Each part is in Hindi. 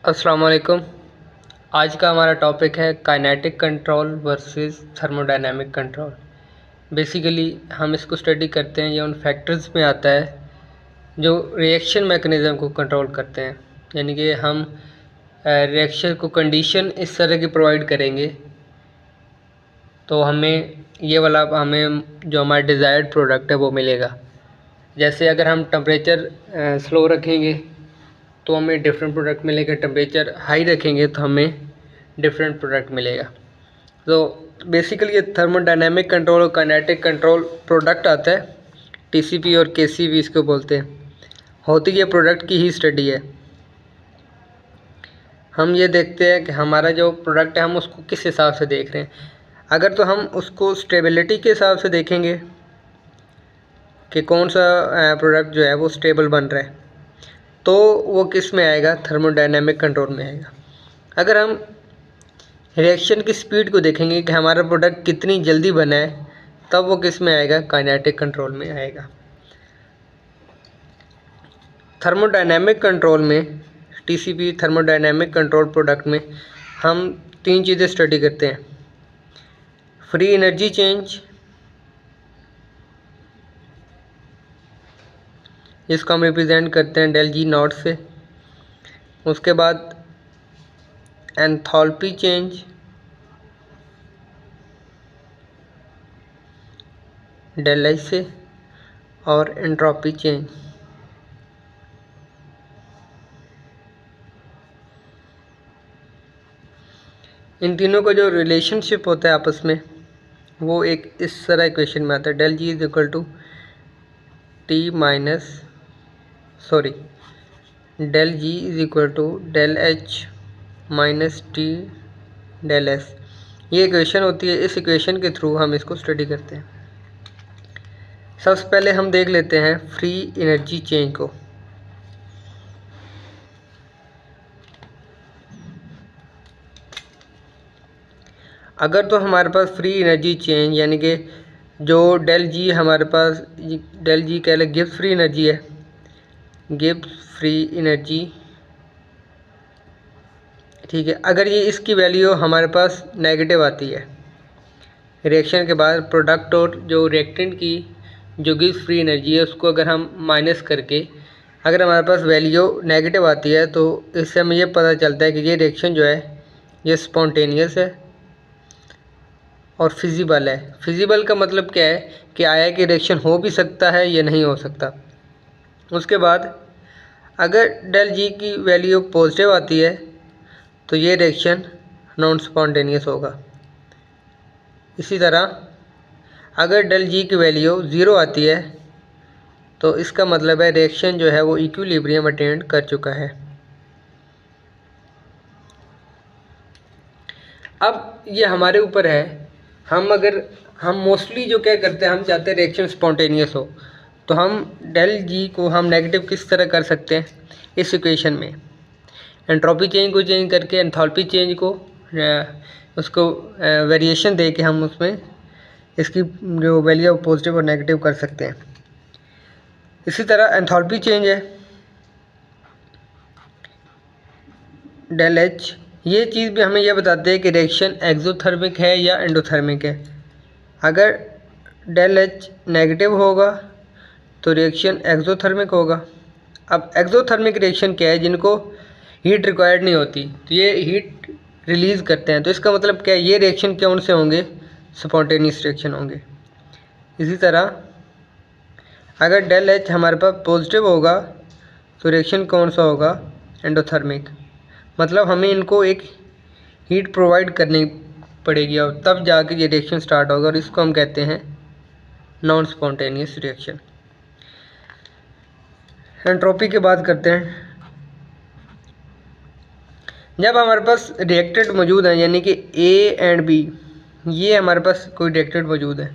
अस्सलाम वालेकुम। आज का हमारा टॉपिक है kinetic control versus thermodynamic control. Basically हम इसको स्टडी करते हैं, ये उन फैक्टर्स में आता है जो रिएक्शन मैकेनिज़्म को कंट्रोल करते हैं। यानी कि हम रिएक्शन को कंडीशन इस तरह की प्रोवाइड करेंगे तो हमें ये वाला हमें जो हमारा डिज़ायर्ड प्रोडक्ट है वो मिलेगा। जैसे अगर हम टेम्परेचर स्लो रखेंगे तो हमें डिफरेंट प्रोडक्ट मिलेगा, टेम्परेचर हाई रखेंगे तो हमें डिफरेंट प्रोडक्ट मिलेगा। तो बेसिकली ये थर्मोडायनेमिक कंट्रोल और काइनेटिक कंट्रोल प्रोडक्ट आता है, टीसीपी और केसीपी इसको बोलते हैं। होती ये प्रोडक्ट की ही स्टडी है। हम ये देखते हैं कि हमारा जो प्रोडक्ट है हम उसको किस हिसाब से देख रहे हैं। अगर तो हम उसको स्टेबिलिटी के हिसाब से देखेंगे कि कौन सा प्रोडक्ट जो है वो स्टेबल बन रहा है, तो वो किस में आएगा, थर्मोडायनेमिक कंट्रोल में आएगा। अगर हम रिएक्शन की स्पीड को देखेंगे कि हमारा प्रोडक्ट कितनी जल्दी बना है, तब वो किस में आएगा, काइनेटिक कंट्रोल में आएगा। थर्मोडायनेमिक कंट्रोल में, टीसीपी थर्मोडायनेमिक कंट्रोल प्रोडक्ट में हम तीन चीज़ें स्टडी करते हैं। फ्री एनर्जी चेंज, जिसको हम रिप्रेजेंट करते हैं डेल जी नॉट से। उसके बाद एंथैल्पी चेंज, डेल एच से, और एंट्रोपी चेंज। इन तीनों का जो रिलेशनशिप होता है आपस में, वो एक इस तरह इक्वेशन में आता है, del G is equal to T minus del G is equal to del H minus T del S. ये इक्वेशन होती है। इस इक्वेशन के थ्रू हम इसको स्टडी करते हैं। सबसे पहले हम देख लेते हैं फ्री एनर्जी चेंज को। अगर तो हमारे पास फ्री एनर्जी चेंज यानी कि जो डेल जी हमारे पास, डेल जी कह लें गिब्स फ्री एनर्जी है, गिब्स फ्री एनर्जी, ठीक है। अगर ये इसकी वैल्यू हमारे पास नेगेटिव आती है, रिएक्शन के बाद प्रोडक्ट और जो रिएक्टेंट की जो गिब्स फ्री एनर्जी है उसको अगर हम माइनस करके अगर हमारे पास वैल्यू नेगेटिव आती है, तो इससे हमें ये पता चलता है कि ये रिएक्शन जो है ये स्पॉन्टेनियस है और फिजिबल है। फिजिबल का मतलब क्या है कि आया कि रिएक्शन हो भी सकता है या नहीं हो सकता। उसके बाद अगर डेल जी की वैल्यू पॉजिटिव आती है तो ये रिएक्शन नॉन स्पॉन्टेनियस होगा। इसी तरह अगर डेल जी की वैल्यू ज़ीरो आती है तो इसका मतलब है रिएक्शन जो है वो इक्विलिब्रियम अटेंड कर चुका है। अब ये हमारे ऊपर है। हम मोस्टली जो क्या करते हैं, हम चाहते हैं रिएक्शन स्पॉन्टेनियस हो, तो हम डेल जी को हम नेगेटिव किस तरह कर सकते हैं इस इक्वेशन में। एंट्रोपी चेंज को चेंज करके एंथैल्पी चेंज को उसको वेरिएशन दे के हम उसमें इसकी जो वैल्यू पॉजिटिव और नेगेटिव कर सकते हैं। इसी तरह एंथैल्पी चेंज है डेल एच, ये चीज़ भी हमें यह बताते हैं कि रिएक्शन एक्सोथर्मिक है या एंडोथर्मिक है। अगर डेल एच नेगेटिव होगा तो रिएक्शन एक्सोथर्मिक होगा। अब एक्सोथर्मिक रिएक्शन क्या है, जिनको हीट रिक्वायर्ड नहीं होती तो ये हीट रिलीज़ करते हैं, तो इसका मतलब क्या है, ये रिएक्शन कौन से होंगे, स्पॉन्टेनियस रिएक्शन होंगे। इसी तरह अगर डेल एच हमारे पास पॉजिटिव होगा तो रिएक्शन कौन सा होगा, एंडोथर्मिक। मतलब हमें इनको एक हीट प्रोवाइड करनी पड़ेगी और तब जाके ये रिएक्शन स्टार्ट होगा, और इसको हम कहते हैं नॉन स्पॉन्टेनियस रिएक्शन। एंट्रोपी की बात करते हैं। जब हमारे पास रिएक्टेंट मौजूद है, यानी कि ए एंड बी, ये हमारे पास कोई रिएक्टेंट मौजूद है।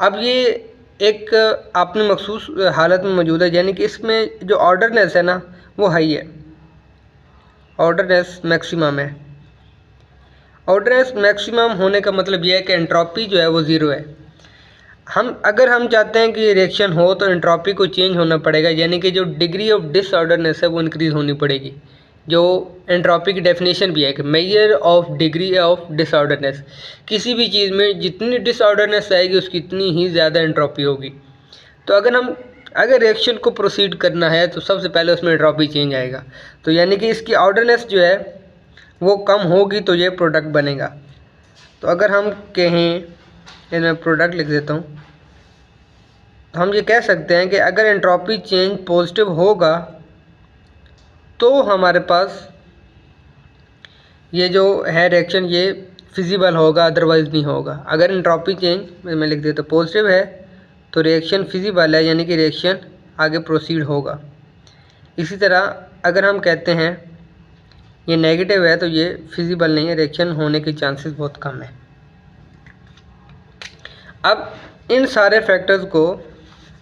अब ये एक अपने मखसूस हालत में मौजूद है, यानी कि इसमें जो ऑर्डरनेस है ना वो हाई है, ऑर्डरनेस मैक्सिमम है। ऑर्डरनेस मैक्सिमम होने का मतलब यह है कि एंट्रोपी जो है वो ज़ीरो है। अगर हम चाहते हैं कि रिएक्शन हो तो एंट्रोपी को चेंज होना पड़ेगा, यानी कि जो डिग्री ऑफ डिसऑर्डरनेस है वो इंक्रीज़ होनी पड़ेगी। जो एंट्रोपी की डेफिनेशन भी है कि measure of degree of disorderness, किसी भी चीज़ में जितनी डिसऑर्डरनेस आएगी उसकी इतनी ही ज़्यादा एंट्रोपी होगी। तो अगर रिएक्शन को प्रोसीड करना है तो सबसे पहले उसमें एंट्रोपी चेंज आएगा, तो यानी कि इसकी ऑर्डरनेस जो है वो कम होगी तो ये प्रोडक्ट बनेगा। तो अगर हम कहें, मैं प्रोडक्ट लिख देता हूँ, तो हम ये कह सकते हैं कि अगर एंट्रोपी चेंज पॉजिटिव होगा तो हमारे पास ये जो है रिएक्शन ये फिजिबल होगा, अदरवाइज नहीं होगा। अगर एंट्रोपी चेंज मैं लिख देता हूँ पॉजिटिव है तो रिएक्शन फिजिबल है, यानी कि रिएक्शन आगे प्रोसीड होगा। इसी तरह अगर हम कहते हैं ये नेगेटिव है तो ये फिजिबल नहीं है, रिएक्शन होने के चांसेस बहुत कम है। अब इन सारे फैक्टर्स को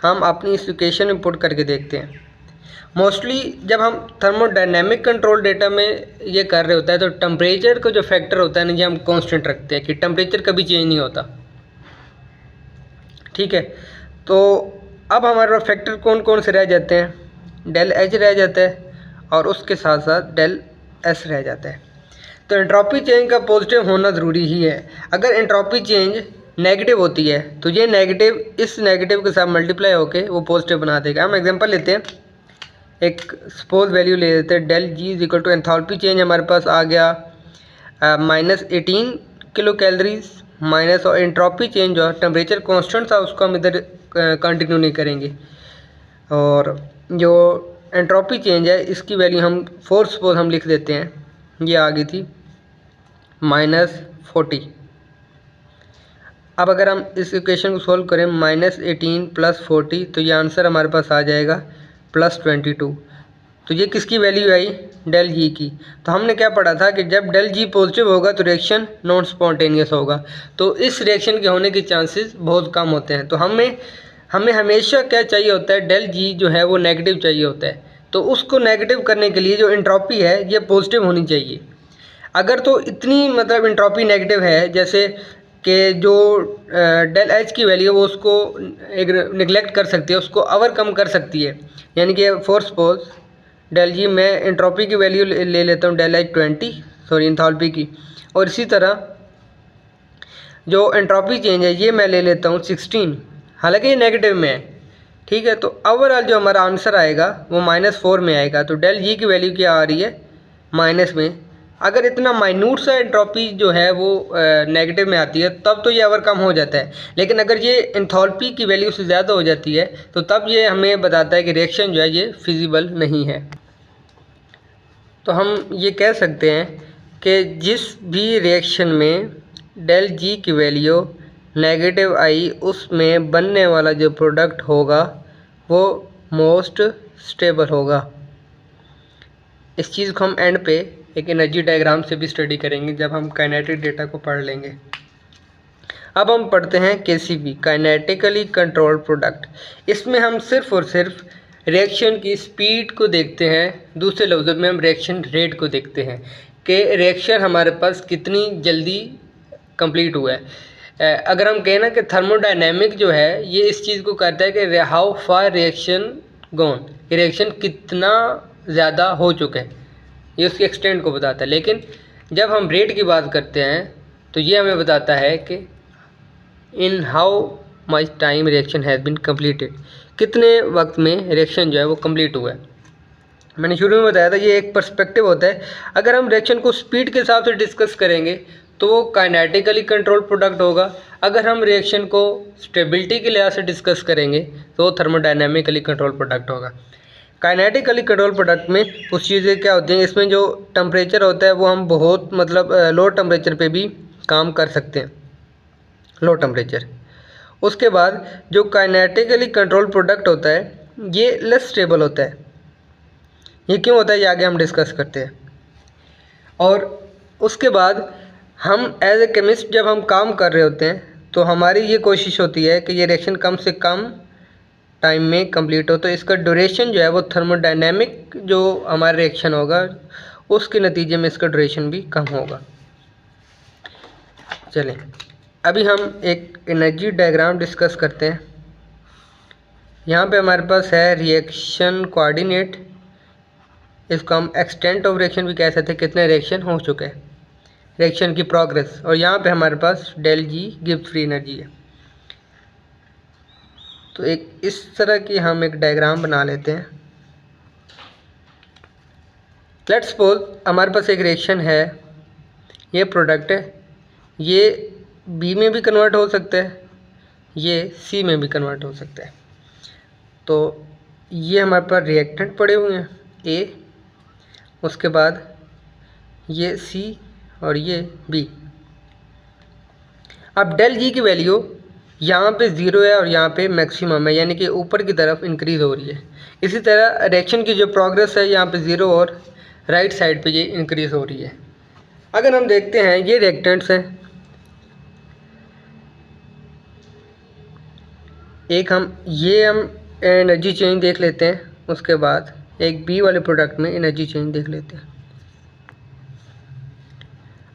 हम अपनी इस इक्वेशन में पुट करके देखते हैं। मोस्टली जब हम थर्मोडायनेमिक कंट्रोल डेटा में ये कर रहे होता है तो टेम्परेचर का जो फैक्टर होता है ना, ये हम कांस्टेंट रखते हैं कि टेम्परेचर कभी चेंज नहीं होता, ठीक है। तो अब हमारे पास फैक्टर कौन कौन से रह जाते हैं, डेल एच रह जाता है और उसके साथ साथ डेल एस रह जाता है। तो एंट्रोपी चेंज का पॉजिटिव होना ज़रूरी ही है। अगर एंट्रोपी चेंज नेगेटिव होती है तो ये नेगेटिव इस नेगेटिव के साथ मल्टीप्लाई होकर वो पॉजिटिव बना देगा। हम एग्जांपल लेते हैं, एक सपोज वैल्यू ले लेते हैं, del G is equal to enthalpy change हमारे पास आ गया -18 किलो कैलोरीज माइनस, और एंट्रोपी चेंज जो टेम्परेचर कांस्टेंट था उसको हम इधर कंटिन्यू नहीं करेंगे, और जो एंट्रोपी चेंज है इसकी वैल्यू हम सपोज हम लिख देते हैं, ये आ गई थी -40। अब अगर हम इस इक्वेशन को सोल्व करें -18 + 40 तो ये आंसर हमारे पास आ जाएगा +22। तो ये किसकी वैल्यू आई, डेल जी की। तो हमने क्या पढ़ा था कि जब डेल जी पॉजिटिव होगा तो रिएक्शन नॉन स्पॉन्टेनियस होगा, तो इस रिएक्शन के होने के चांसेस बहुत कम होते हैं। तो हमें हमेशा क्या चाहिए होता है, डेल जी जो है वो नेगेटिव चाहिए होता है। तो उसको नेगेटिव करने के लिए जो एंट्रोपी है ये पॉजिटिव होनी चाहिए। अगर तो इतनी मतलब एंट्रोपी नेगेटिव है जैसे कि जो डेल एच की वैल्यू है वो उसको एक निगलेक्ट कर सकती है, उसको ओवरकम कर सकती है, यानी कि फॉर सपोज डेल जी मैं एंट्रोपी की वैल्यू ले लेता हूँ डेल एच 20 एंथैल्पी की, और इसी तरह जो एंट्रोपी चेंज है ये मैं ले लेता हूँ 16, हालांकि ये नेगेटिव में है, ठीक है। तो ओवरऑल जो हमारा आंसर आएगा वो -4 में आएगा। तो डेल जी की वैल्यू क्या आ रही है, माइनस में। अगर इतना माइन्यूट सा एंट्रोपी जो है वो नेगेटिव में आती है तब तो ये ओवरकम हो जाता है, लेकिन अगर ये एंथैल्पी की वैल्यू से ज़्यादा हो जाती है तो तब ये हमें बताता है कि रिएक्शन जो है ये फिजिबल नहीं है। तो हम ये कह सकते हैं कि जिस भी रिएक्शन में डेल जी की वैल्यू नेगेटिव आई उसमें बनने वाला जो प्रोडक्ट होगा वो मोस्ट स्टेबल होगा। इस चीज़ को हम एंड पे एक एनर्जी डायग्राम से भी स्टडी करेंगे जब हम काइनेटिक डेटा को पढ़ लेंगे। अब हम पढ़ते हैं केसीपी, काइनेटिकली कंट्रोल्ड प्रोडक्ट। इसमें हम सिर्फ और सिर्फ रिएक्शन की स्पीड को देखते हैं, दूसरे लफ्ज़ों में हम रिएक्शन रेट को देखते हैं कि रिएक्शन हमारे पास कितनी जल्दी कंप्लीट हुआ है। अगर हम कहें ना कि थर्मोडायनेमिक जो है ये इस चीज़ को कहता है कि how far reaction gone, reaction कितना ज़्यादा हो चुका है, ये उसके एक्सटेंट को बताता है। लेकिन जब हम रेट की बात करते हैं तो ये हमें बताता है कि in how much time reaction has been completed, कितने वक्त में रिएक्शन जो है वो कंप्लीट हुआ है। मैंने शुरू में बताया था ये एक पर्सपेक्टिव होता है। अगर हम रिएक्शन को स्पीड के हिसाब से डिस्कस करेंगे तो वो काइनेटिकली कंट्रोल प्रोडक्ट होगा। अगर हम रिएक्शन को स्टेबिलिटी के लिहाज से डिस्कस करेंगे तो वो थर्मोडायनेमिकली कंट्रोल प्रोडक्ट होगा। काइनेटिकली कंट्रोल प्रोडक्ट में कुछ चीज़ें क्या होती हैं, इसमें जो टेम्परेचर होता है वो हम बहुत मतलब लो टेम्परेचर पे भी काम कर सकते हैं, लो टेम्परेचर। उसके बाद जो काइनेटिकली कंट्रोल प्रोडक्ट होता है ये लेस स्टेबल होता है। ये क्यों होता है ये आगे हम डिस्कस करते हैं। और उसके बाद हम एज ए केमिस्ट जब हम काम कर रहे होते हैं तो हमारी ये कोशिश होती है कि ये रिएक्शन कम से कम टाइम में कंप्लीट हो। तो इसका ड्यूरेशन जो है वो थर्मोडायनेमिक जो हमारा रिएक्शन होगा उसके नतीजे में इसका ड्यूरेशन भी कम होगा। चलें अभी हम एक एनर्जी डायग्राम डिस्कस करते हैं। यहाँ पे हमारे पास है रिएक्शन कोऑर्डिनेट, इसको हम एक्सटेंट ऑफ रिएक्शन भी कह सकते हैं, कितने रिएक्शन हो चुके हैं, रिएक्शन की प्रोग्रेस। और यहाँ पे हमारे पास डेल जी गिब्स फ्री एनर्जी है। तो एक इस तरह की हम एक डायग्राम बना लेते हैं। लेट्स सपोज हमारे पास एक रिएक्शन है, ये प्रोडक्ट है, ये बी में भी कन्वर्ट हो सकता है, ये सी में भी कन्वर्ट हो सकता है। तो ये हमारे पास रिएक्टेंट पड़े हुए हैं ए, उसके बाद ये सी और ये बी। अब डेल जी की वैल्यू यहाँ पे ज़ीरो है और यहाँ पे मैक्सिमम है, यानी कि ऊपर की तरफ इंक्रीज़ हो रही है। इसी तरह रिएक्शन की जो प्रोग्रेस है यहाँ पे ज़ीरो और राइट साइड पे ये इंक्रीज़ हो रही है। अगर हम देखते हैं ये रिएक्टेंट्स हैं, एक हम एनर्जी चेंज देख लेते हैं, उसके बाद एक बी वाले प्रोडक्ट में एनर्जी चेंज देख लेते हैं।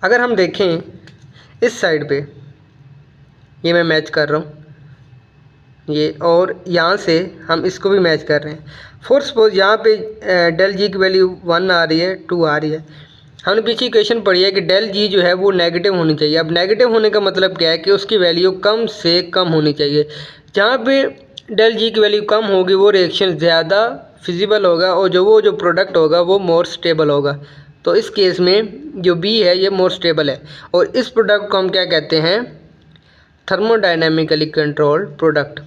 अगर हम देखें इस साइड पे, ये मैं मैच कर रहा हूँ ये, और यहाँ से हम इसको भी मैच कर रहे हैं। फॉर सपोज यहाँ पे डेल जी की वैल्यू 1 आ रही है, 2 आ रही है। हमने पीछे इक्वेशन पढ़ी है कि डेल जी जो है वो नेगेटिव होनी चाहिए। अब नेगेटिव होने का मतलब क्या है कि उसकी वैल्यू कम से कम होनी चाहिए। जहाँ पे डेल जी की वैल्यू कम होगी वो रिएक्शन ज़्यादा फिजिबल होगा और वो जो प्रोडक्ट होगा वो मोर स्टेबल होगा। तो इस केस में जो बी है ये मोर स्टेबल है, और इस प्रोडक्ट को हम क्या कहते हैं, थर्मोडायनेमिकली कंट्रोल्ड प्रोडक्ट।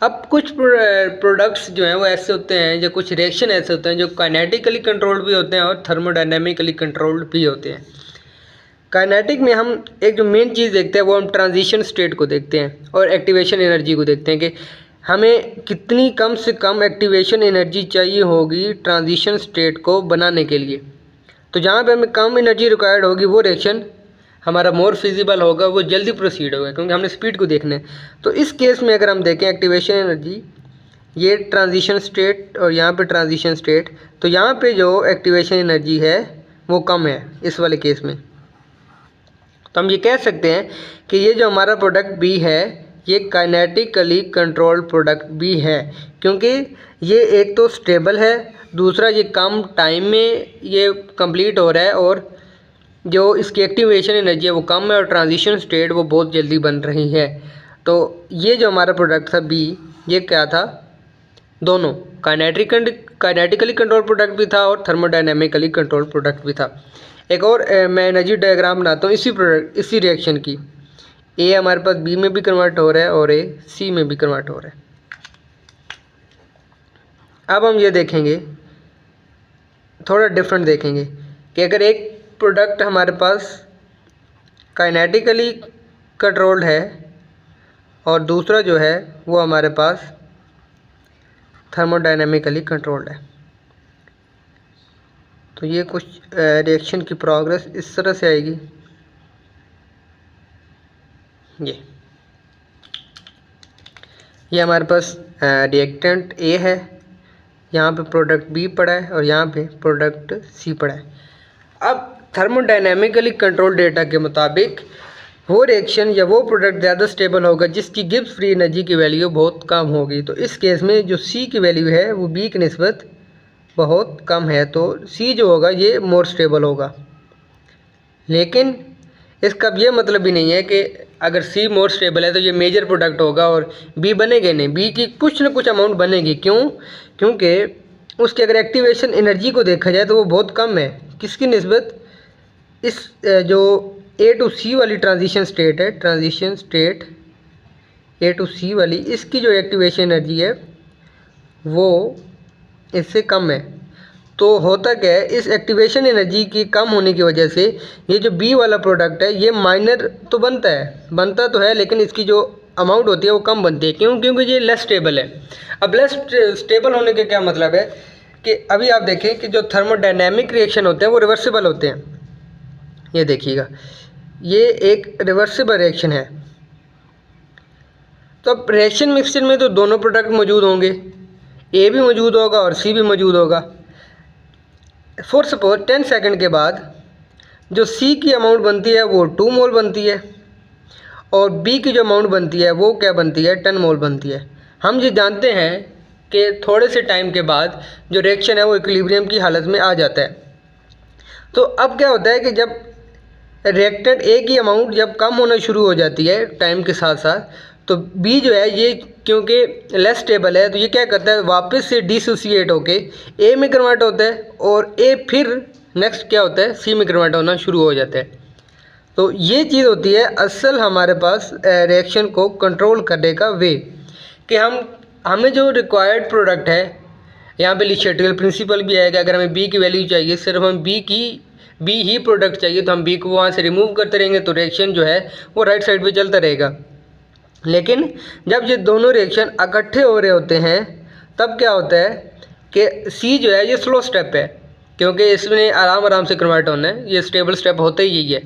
अब कुछ प्रोडक्ट्स जो हैं वो ऐसे होते हैं, जो कुछ रिएक्शन ऐसे होते हैं जो काइनेटिकली कंट्रोल्ड भी होते हैं और थर्मोडायनेमिकली कंट्रोल्ड भी होते हैं। काइनेटिक में हम एक जो मेन चीज़ देखते हैं वो हम ट्रांजिशन स्टेट को देखते हैं और एक्टिवेशन एनर्जी को देखते हैं कि हमें कितनी कम से कम एक्टिवेशन एनर्जी चाहिए होगी ट्रांजिशन स्टेट को बनाने के लिए। तो जहाँ पे हमें कम एनर्जी रिक्वायर्ड होगी वो रिएक्शन हमारा मोर फिजिबल होगा, वो जल्दी प्रोसीड होगा, क्योंकि हमने स्पीड को देखना है। तो इस केस में अगर हम देखें एक्टिवेशन एनर्जी, ये ट्रांजिशन स्टेट और यहाँ पे ट्रांजिशन स्टेट, तो यहाँ पे जो एक्टिवेशन एनर्जी है वो कम है इस वाले केस में। तो हम ये कह सकते हैं कि ये जो हमारा प्रोडक्ट बी है ये काइनेटिकली कंट्रोल्ड प्रोडक्ट भी है, क्योंकि ये एक तो स्टेबल है, दूसरा ये कम टाइम में ये कंप्लीट हो रहा है, और जो इसकी एक्टिवेशन एनर्जी है वो कम है और ट्रांजिशन स्टेट वो बहुत जल्दी बन रही है। तो ये जो हमारा प्रोडक्ट था बी, ये क्या था, दोनों काइनेटिकली कंट्रोल प्रोडक्ट भी था और थर्मोडायनेमिकली कंट्रोल प्रोडक्ट भी था। एक और मैं एनर्जी डायग्राम बनाता हूँ इसी रिएक्शन की। ए हमारे पास बी में भी कन्वर्ट हो रहा है और ए सी में भी कन्वर्ट हो रहा है। अब हम ये देखेंगे, थोड़ा डिफरेंट देखेंगे कि अगर एक प्रोडक्ट हमारे पास काइनेटिकली कंट्रोल्ड है और दूसरा जो है वो हमारे पास थर्मोडायनेमिकली कंट्रोल्ड है, तो ये कुछ रिएक्शन की प्रोग्रेस इस तरह से आएगी। ये हमारे पास रिएक्टेंट ए है, यहाँ पे प्रोडक्ट बी पड़ा है और यहाँ पे प्रोडक्ट सी पड़ा है। अब थर्मोडायनेमिकली कंट्रोल डेटा के मुताबिक वो रिएक्शन या वो प्रोडक्ट ज़्यादा स्टेबल होगा जिसकी गिब्स फ्री एनर्जी की वैल्यू बहुत कम होगी। तो इस केस में जो सी की वैल्यू है वो बी की निस्बत बहुत कम है, तो सी जो होगा ये मोर स्टेबल होगा। लेकिन इसका ये मतलब भी नहीं है कि अगर सी मोर स्टेबल है तो ये मेजर प्रोडक्ट होगा और बी बनेगा नहीं। बी की कुछ ना कुछ अमाउंट बनेगी, क्यों, क्योंकि उसकी अगर एक्टिवेशन एनर्जी को देखा जाए तो वो बहुत कम है। किसकी निस्बत, इस जो ए टू सी वाली ट्रांजिशन स्टेट है, ट्रांजिशन स्टेट ए टू सी वाली, इसकी जो एक्टिवेशन एनर्जी है वो इससे कम है। तो होता क्या है, इस एक्टिवेशन एनर्जी की कम होने की वजह से ये जो बी वाला प्रोडक्ट है ये माइनर तो बनता तो है, लेकिन इसकी जो अमाउंट होती है वो कम बनती है। क्यों, क्योंकि ये लेस स्टेबल है। अब लेस स्टेबल होने का क्या मतलब है कि अभी आप देखें कि जो थर्मोडायनेमिक रिएक्शन होते हैं वो रिवर्सिबल होते हैं। ये देखिएगा, ये एक रिवर्सिबल रिएक्शन है। तो अब रिएक्शन मिक्सचर में तो दोनों प्रोडक्ट मौजूद होंगे, ए भी मौजूद होगा और सी भी मौजूद होगा। फॉर सपोज 10 सेकंड के बाद जो सी की अमाउंट बनती है वो 2 मोल बनती है और बी की जो अमाउंट बनती है वो क्या बनती है, 10 मोल बनती है। हम ये जानते हैं के थोड़े से टाइम के बाद जो रिएक्शन है वो इक्विलिब्रियम की हालत में आ जाता है। तो अब क्या होता है कि जब रिएक्टेंट ए की अमाउंट जब कम होना शुरू हो जाती है टाइम के साथ साथ, तो बी जो है ये क्योंकि लेस स्टेबल है तो ये क्या करता है, वापस से डिसोसिएट होके ए में कन्वर्ट होता है और ए फिर नेक्स्ट क्या होता है, सी में कन्वर्ट होना शुरू हो जाता है। तो ये चीज़ होती है असल हमारे पास रिएक्शन को कंट्रोल करने का वे, कि हमें जो रिक्वायर्ड प्रोडक्ट है, यहाँ पे लिशेटियल प्रिंसिपल भी आएगा। अगर हमें बी की वैल्यू चाहिए, सिर्फ हम बी ही प्रोडक्ट चाहिए, तो हम बी को वहाँ से रिमूव करते रहेंगे तो रिएक्शन जो है वो राइट साइड पे चलता रहेगा। लेकिन जब ये दोनों रिएक्शन इकट्ठे हो रहे होते हैं तब क्या होता है कि सी जो है ये स्लो स्टेप है, क्योंकि इसमें आराम आराम से कन्वर्ट होना है, ये स्टेबल स्टेप होता ही यही है।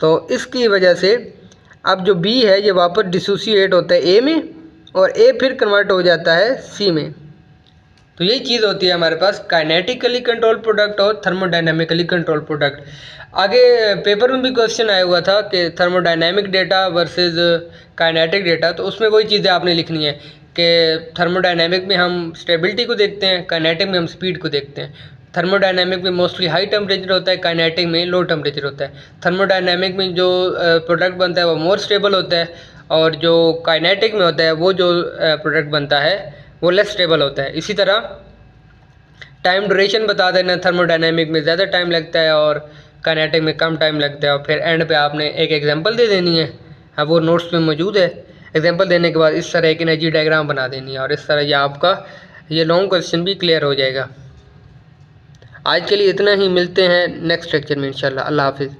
तो इसकी वजह से अब जो बी है ये वापस डिसोसिएट होता है ए में और ए फिर कन्वर्ट हो जाता है सी में। तो यही चीज़ होती है हमारे पास काइनेटिकली कंट्रोल प्रोडक्ट और थर्मोडायनेमिकली कंट्रोल प्रोडक्ट। आगे पेपर में भी क्वेश्चन आया हुआ था कि thermodynamic data versus kinetic data, तो उसमें वही चीज़ें आपने लिखनी है कि थर्मोडायनेमिक में हम स्टेबिलिटी को देखते हैं, काइनेटिक में हम स्पीड को देखते हैं। थर्मोडायनेमिक में मोस्टली हाई टेम्परेचर होता है, काइनेटिक में लो टेम्परेचर होता है। थर्मोडायनेमिक में जो प्रोडक्ट बनता है वो मोर स्टेबल होता है और जो काइनेटिक में होता है वो जो प्रोडक्ट बनता है वो लेस स्टेबल होता है। इसी तरह टाइम ड्यूरेशन बता देना, थर्मोडायनेमिक में ज़्यादा टाइम लगता है और काइनेटिक में कम टाइम लगता है। और फिर एंड पे आपने एक एग्जांपल दे देनी है, अब वो नोट्स में मौजूद है। एग्जांपल देने के बाद इस तरह एक एनर्जी डायग्राम बना देनी है और इस तरह ये आपका ये लॉन्ग क्वेश्चन भी क्लियर हो जाएगा। आज के लिए इतना ही, मिलते हैं नेक्स्ट लेक्चर में इंशाल्लाह। अल्लाह हाफिज़।